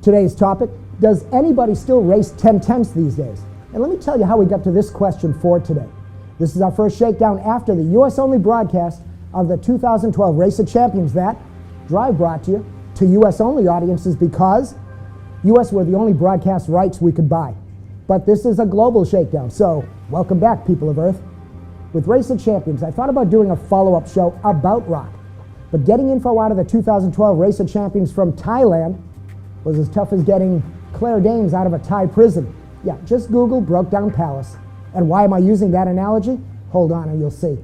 Today's topic, does anybody still race 10/10ths these days? And let me tell you how we got to this question for today. This is our first shakedown after the US-only broadcast of the 2012 Race of Champions. That drive brought to you to US-only audiences because US were the only broadcast rights we could buy. But this is a global shakedown, so welcome back, people of Earth. With Race of Champions, I thought about doing a follow-up show about rock, but getting info out of the 2012 Race of Champions from Thailand was as tough as getting Claire Danes out of a Thai prison. Yeah, just Google Brokedown Palace. And why am I using that analogy? Hold on and you'll see.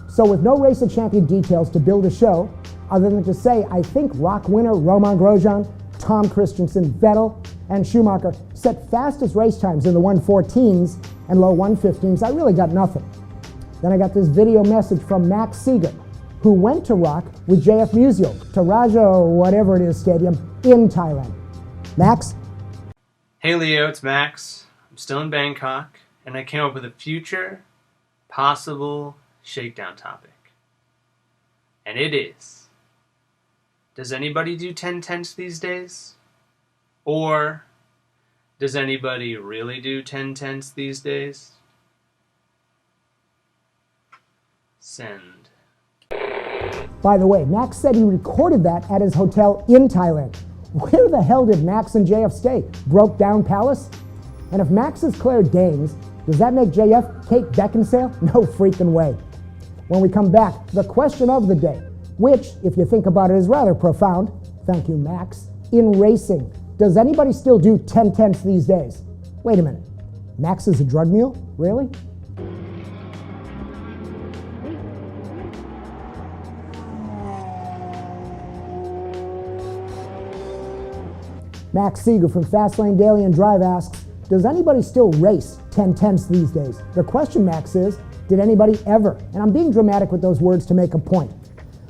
So with no Race of Champion details to build a show, other than to say I think rock winner Romain Grosjean, Tom Christensen, Vettel, and Schumacher set fastest race times in the 1:14s and low 1:15s, I really got nothing. Then I got this video message from Max Seeger, who went to rock with JF Musial to Raja, whatever it is, stadium in Thailand. Max? Hey Leo, it's Max. I'm still in Bangkok, and I came up with a future, possible shakedown topic. And it is, does anybody do 10/10ths these days? Or does anybody really do 10/10ths these days? Send. By the way, Max said he recorded that at his hotel in Thailand. Where the hell did Max and JF stay? Brokedown Palace? And if Max is Claire Danes, does that make JF Kate Beckinsale? No freaking way. When we come back, the question of the day, which, if you think about it, is rather profound. Thank you, Max. In racing, does anybody still do 10/10ths these days? Wait a minute. Max is a drug mule? Really? Max Seeger from FastLaneDaily and Drive asks, does anybody still race 10/10ths these days? The question, Max, is, did anybody ever? And I'm being dramatic with those words to make a point.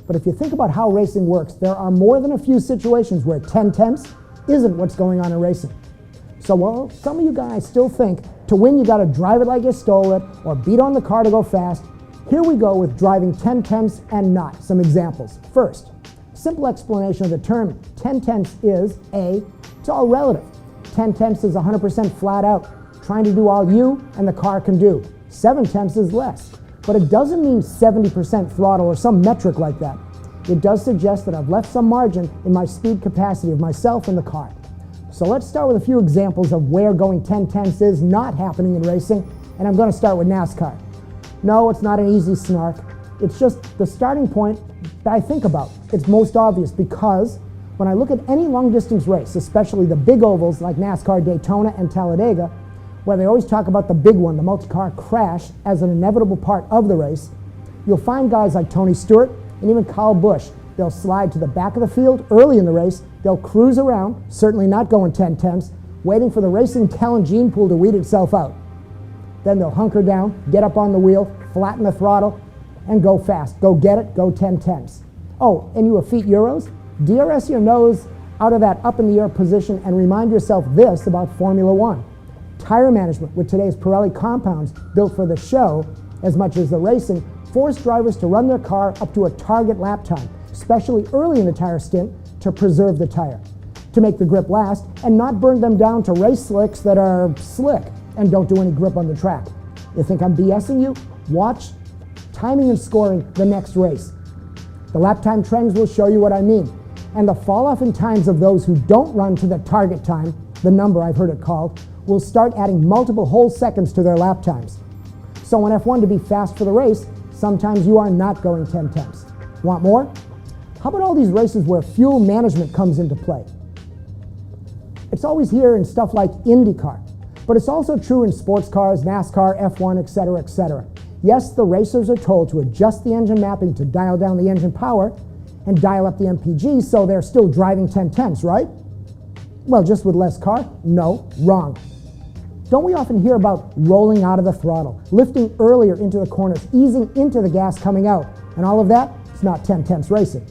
But if you think about how racing works, there are more than a few situations where 10/10ths isn't what's going on in racing. So while some of you guys still think to win you got to drive it like you stole it or beat on the car to go fast, here we go with driving 10/10ths and not. Some examples. First, simple explanation of the term 10/10ths is A, it's all relative. 10/10ths is 100% flat out, trying to do all you and the car can do. 7/10ths is less, but it doesn't mean 70% throttle or some metric like that. It does suggest that I've left some margin in my speed capacity of myself and the car. So let's start with a few examples of where going 10/10ths is not happening in racing, and I'm going to start with NASCAR. No, it's not an easy snark. It's just the starting point that I think about. It's most obvious because when I look at any long-distance race, especially the big ovals like NASCAR Daytona and Talladega, where they always talk about the big one, the multi-car crash, as an inevitable part of the race, you'll find guys like Tony Stewart and even Kyle Busch. They'll slide to the back of the field early in the race, they'll cruise around, certainly not going 10/10ths, waiting for the racing talent gene pool to weed itself out. Then they'll hunker down, get up on the wheel, flatten the throttle, and go fast. Go get it, go 10/10ths. Oh, and you effete Euros? DRS your nose out of that up-in-the-air position and remind yourself this about Formula One. Tire management with today's Pirelli compounds built for the show, as much as the racing, force drivers to run their car up to a target lap time, especially early in the tire stint, to preserve the tire, to make the grip last and not burn them down to race slicks that are slick and don't do any grip on the track. You think I'm BSing you? Watch timing and scoring the next race. The lap time trends will show you what I mean. And the fall off in times of those who don't run to the target time, the number I've heard it called, will start adding multiple whole seconds to their lap times. So in F1 to be fast for the race, sometimes you are not going 10/10ths. Want more? How about all these races where fuel management comes into play? It's always here in stuff like IndyCar, but it's also true in sports cars, NASCAR, F1, etc., etc. Yes, the racers are told to adjust the engine mapping to dial down the engine power and dial up the MPG so they're still driving 10/10ths, right? Well, just with less car? No, wrong. Don't we often hear about rolling out of the throttle, lifting earlier into the corners, easing into the gas coming out, and all of that? It's not 10/10ths racing.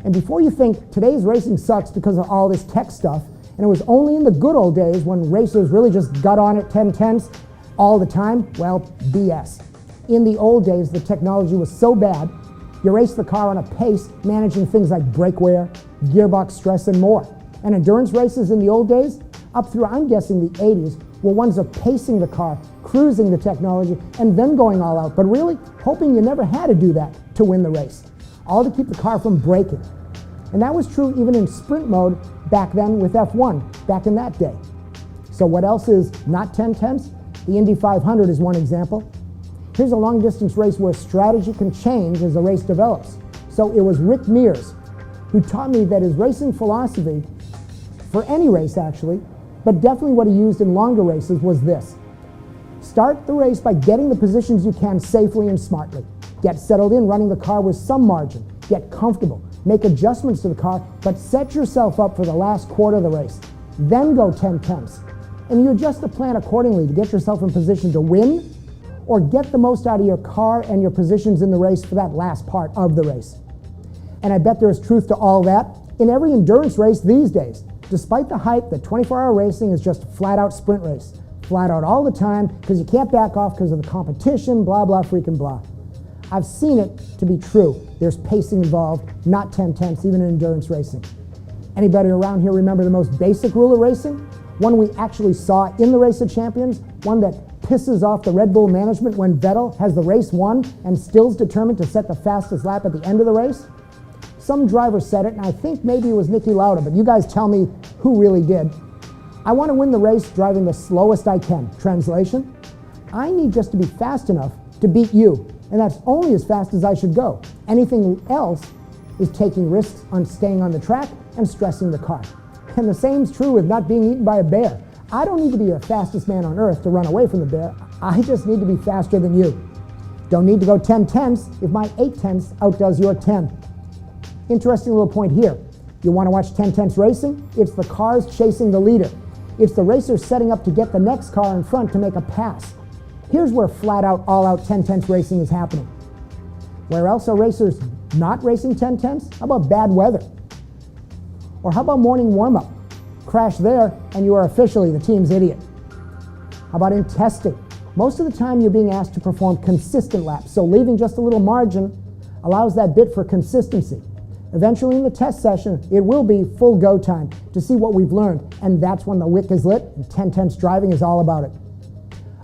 And before you think today's racing sucks because of all this tech stuff, and it was only in the good old days when racers really just got on at 10/10ths all the time, well, BS. In the old days, the technology was so bad, you raced the car on a pace, managing things like brake wear, gearbox stress, and more. And endurance races in the old days, up through, I'm guessing, the 80s, were ones of pacing the car, cruising the technology, and then going all out, but really hoping you never had to do that to win the race, all to keep the car from breaking. And that was true even in sprint mode back then with F1, back in that day. So what else is not 10/10ths? The Indy 500 is one example. Here's a long distance race where strategy can change as the race develops. So it was Rick Mears who taught me that his racing philosophy, for any race actually, but definitely what he used in longer races, was this. Start the race by getting the positions you can safely and smartly. Get settled in running the car with some margin. Get comfortable. Make adjustments to the car, but set yourself up for the last quarter of the race. Then go 10/10ths. And you adjust the plan accordingly to get yourself in position to win or get the most out of your car and your positions in the race for that last part of the race. And I bet there is truth to all that in every endurance race these days. Despite the hype that 24-hour racing is just a flat-out sprint race. Flat out all the time because you can't back off because of the competition, blah, blah, freaking blah. I've seen it to be true. There's pacing involved, not 10/10ths, even in endurance racing. Anybody around here remember the most basic rule of racing? One we actually saw in the Race of Champions, one that pisses off the Red Bull management when Vettel has the race won and still's determined to set the fastest lap at the end of the race? Some driver said it, and I think maybe it was Niki Lauda, but you guys tell me who really did. I want to win the race driving the slowest I can. Translation? I need just to be fast enough to beat you, and that's only as fast as I should go. Anything else is taking risks on staying on the track and stressing the car. And the same's true with not being eaten by a bear. I don't need to be the fastest man on earth to run away from the bear. I just need to be faster than you. Don't need to go 10/10ths if my 8/10ths outdoes your 10. Interesting little point here. You want to watch 10/10ths racing? It's the cars chasing the leader. It's the racers setting up to get the next car in front to make a pass. Here's where flat-out, all-out 10/10ths racing is happening. Where else are racers not racing 10/10ths? How about bad weather? Or how about morning warm-up? Crash there, and you are officially the team's idiot. How about in testing? Most of the time you're being asked to perform consistent laps, so leaving just a little margin allows that bit for consistency. Eventually in the test session, it will be full go time to see what we've learned, and that's when the wick is lit, and 10/10ths driving is all about it.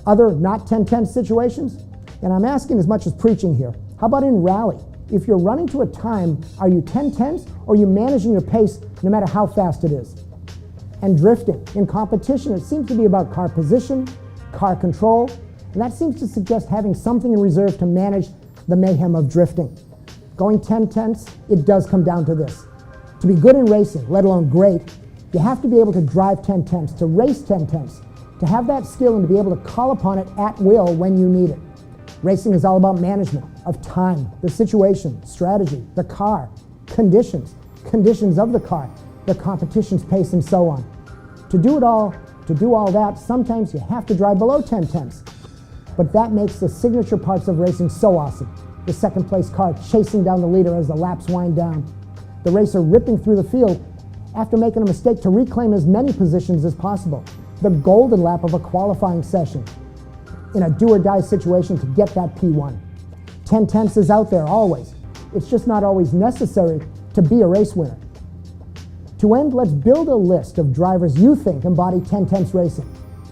Other not 10/10ths situations, and I'm asking as much as preaching here, how about in rally? If you're running to a time, are you 10/10ths or are you managing your pace no matter how fast it is? And drifting. In competition, it seems to be about car position, car control, and that seems to suggest having something in reserve to manage the mayhem of drifting. Going 10/10ths, it does come down to this. To be good in racing, let alone great, you have to be able to drive 10/10ths, to race 10/10ths, to have that skill and to be able to call upon it at will when you need it. Racing is all about management of time, the situation, strategy, the car, conditions of the car, the competition's pace, and so on. To do all that, sometimes you have to drive below 10/10ths. But that makes the signature parts of racing so awesome. The second place car chasing down the leader as the laps wind down. The racer ripping through the field after making a mistake to reclaim as many positions as possible. The golden lap of a qualifying session in a do-or-die situation to get that P1. 10/10ths is out there always. It's just not always necessary to be a race winner. To end, let's build a list of drivers you think embody 10/10ths racing.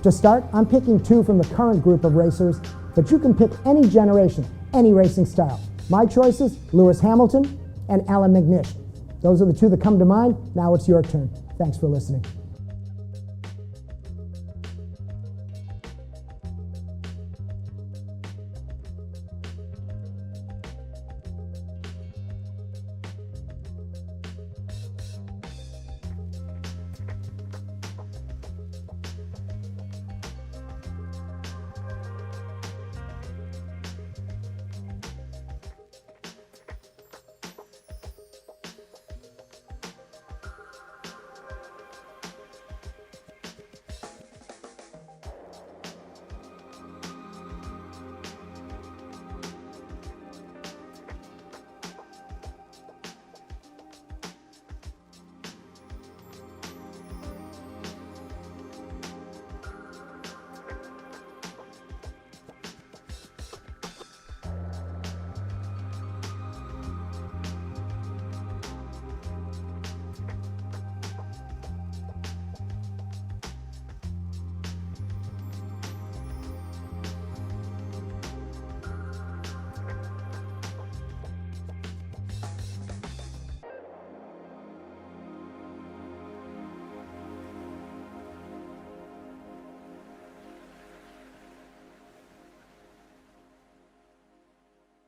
To start, I'm picking two from the current group of racers, but you can pick any generation, any racing style. My choices, Lewis Hamilton and Alan McNish. Those are the two that come to mind. Now it's your turn. Thanks for listening.